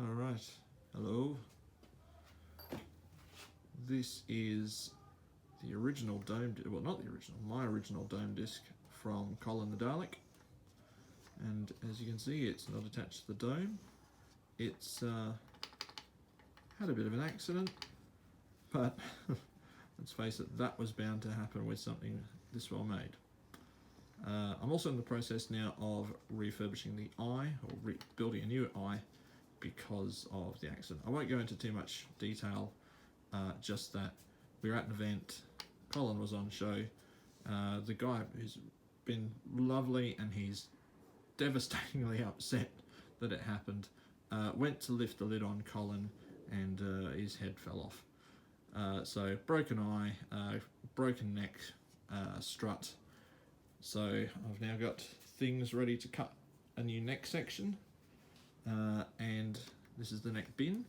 Alright, hello. This is the original dome, well not the original, my original dome disc from Colin the Dalek. And as you can see, it's not attached to the dome. It's had a bit of an accident, but let's face it, that was bound to happen with something this well made. I'm also in the process now of refurbishing the eye, or building a new eye, because of the accident. I won't go into too much detail, just that we were at an event, Colin was on show, the guy who's been lovely and he's devastatingly upset that it happened, went to lift the lid on Colin and his head fell off. So broken eye, broken neck, strut. So I've now got things ready to cut a new neck section, and this is the neck bin.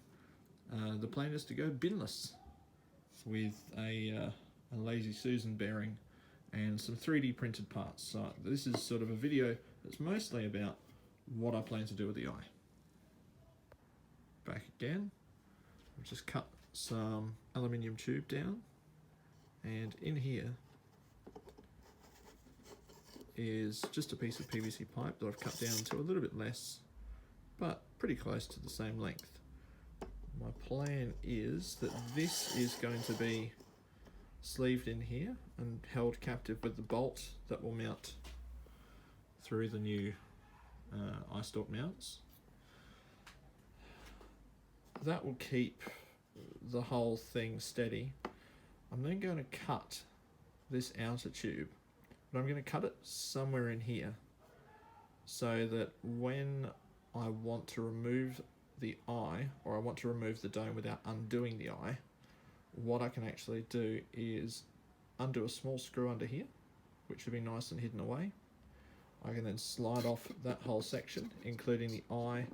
The plan is to go binless with a Lazy Susan bearing and some 3D printed parts. So this is sort of a video that's mostly about what I plan to do with the eye. Back again, I've just cut some aluminium tube down, and in here is just a piece of PVC pipe that I've cut down to a little bit less, but pretty close to the same length. My plan is that this is going to be sleeved in here and held captive with the bolt that will mount through the new eye stalk mounts. That will keep the whole thing steady. I'm then going to cut this outer tube, but I'm going to cut it somewhere in here so that when I want to remove the eye, or I want to remove the dome without undoing the eye, what I can actually do is undo a small screw under here, which will be nice and hidden away. I can then slide off that whole section, including the eye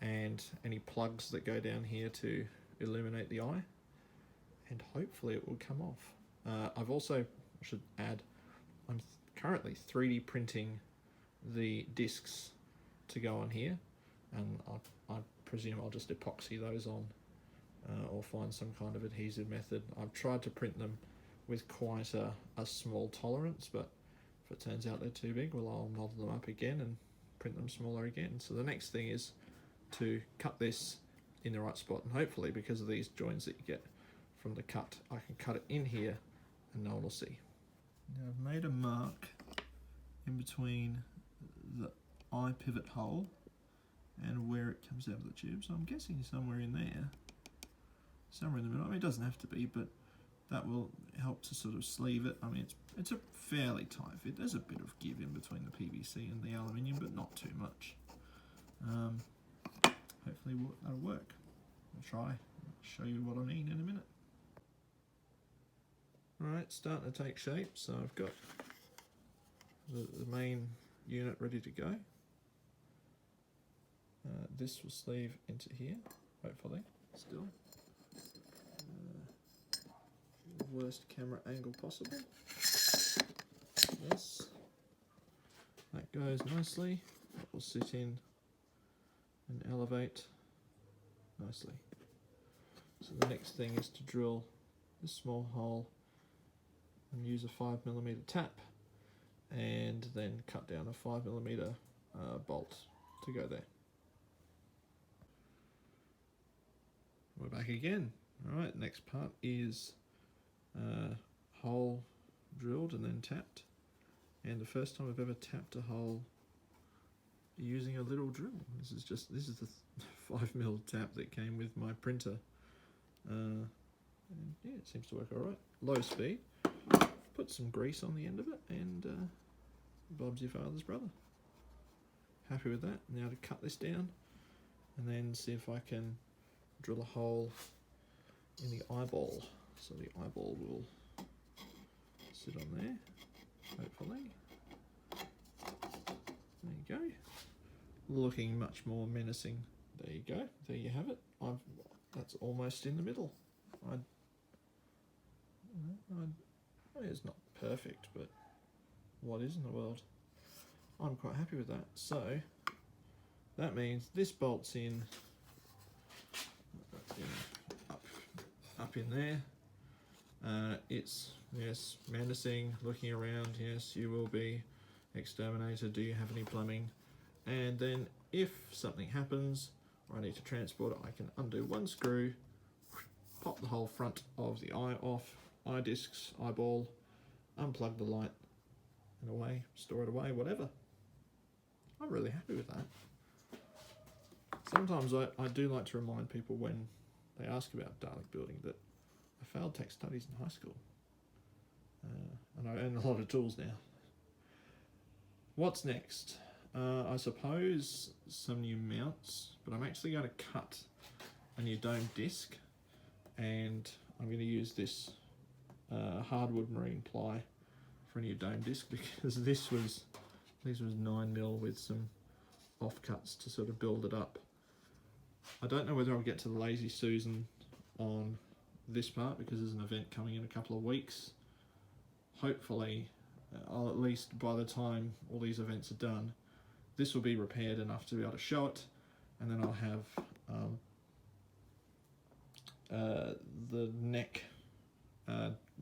and any plugs that go down here to illuminate the eye, and hopefully it will come off. I've also, I should add, I'm currently 3D printing the discs to go on here, and I presume I'll just epoxy those on or find some kind of adhesive method. I've tried to print them with quite a small tolerance, but if it turns out they're too big, well, I'll model them up again and print them smaller again. So the next thing is to cut this in the right spot, and hopefully, because of these joins that you get from the cut, I can cut it in here and no one will see. Now I've made a mark in between the eye pivot hole and where it comes out of the tube, so I'm guessing somewhere in there, somewhere in the middle. I mean, it doesn't have to be, but that will help to sort of sleeve it. I mean, it's a fairly tight fit. There's a bit of give in between the PVC and the aluminium, but not too much. Hopefully that'll work. I'll try and show you what I mean in a minute. Alright, starting to take shape, so I've got the main unit ready to go. This will sleeve into here, hopefully, still. Worst camera angle possible. Yes. That goes nicely. That will sit in and elevate nicely. So the next thing is to drill this small hole and use a 5mm tap, and then cut down a 5mm bolt to go there. We're back again. Alright, next part is hole drilled and then tapped, and the first time I've ever tapped a hole using a little drill. This is the 5mm tap that came with my printer, and yeah, it seems to work alright. Low speed, put some grease on the end of it, and Bob's your father's brother. Happy with that. Now to cut this down and then see if I can drill a hole in the eyeball, so the eyeball will sit on there, hopefully. There you go. Looking much more menacing. There you go. There you have it. That's almost in the middle. It's not perfect, but what is in the world? I'm quite happy with that. So that means this bolts in up in there. It's, yes, menacing, looking around. Yes, you will be exterminated. Do you have any plumbing? And then if something happens or I need to transport it, I can undo one screw, pop the whole front of the eye off, eye discs, eyeball, unplug the light, and away, store it away, whatever. I'm really happy with that. Sometimes I do like to remind people when they ask about Dalek building that I failed tech studies in high school. And I own a lot of tools now. What's next? I suppose some new mounts, but I'm actually going to cut a new dome disc, and I'm going to use this hardwood marine ply for a new dome disc, because this was 9mm with some offcuts to sort of build it up. I don't know whether I'll get to the Lazy Susan on this part because there's an event coming in a couple of weeks. Hopefully, I'll at least, by the time all these events are done, this will be repaired enough to be able to show it, and then I'll have the neck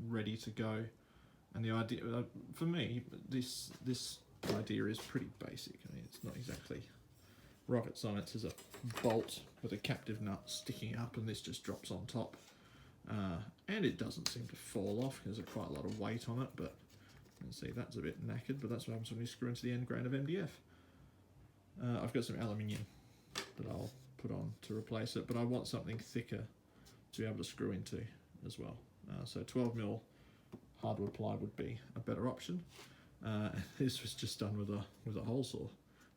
ready to go. And the idea, for me, this idea is pretty basic. I mean, it's not exactly rocket science. There's a bolt with a captive nut sticking up, and this just drops on top. And it doesn't seem to fall off because there's quite a lot of weight on it, but you can see that's a bit knackered, but that's what happens when you screw into the end grain of MDF. I've got some aluminium that I'll put on to replace it, but I want something thicker to be able to screw into as well. So 12mm hardwood ply would be a better option. This was just done with a hole saw.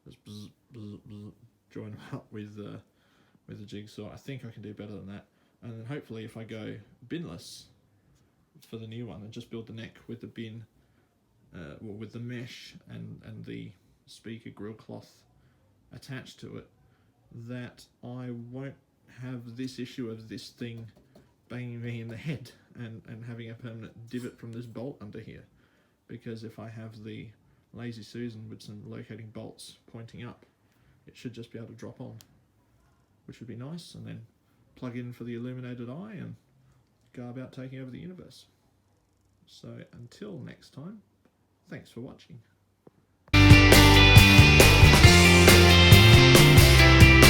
Just bzz, bzz, bzz, join them up with a jigsaw. I think I can do better than that. And then hopefully, if I go binless for the new one and just build the neck with the bin, with the mesh and the speaker grill cloth attached to it, that I won't have this issue of this thing banging me in the head and having a permanent divot from this bolt under here. Because if I have the Lazy Susan with some locating bolts pointing up, it should just be able to drop on, which would be nice, and then plug in for the illuminated eye and go about taking over the universe. So until next time, thanks for watching.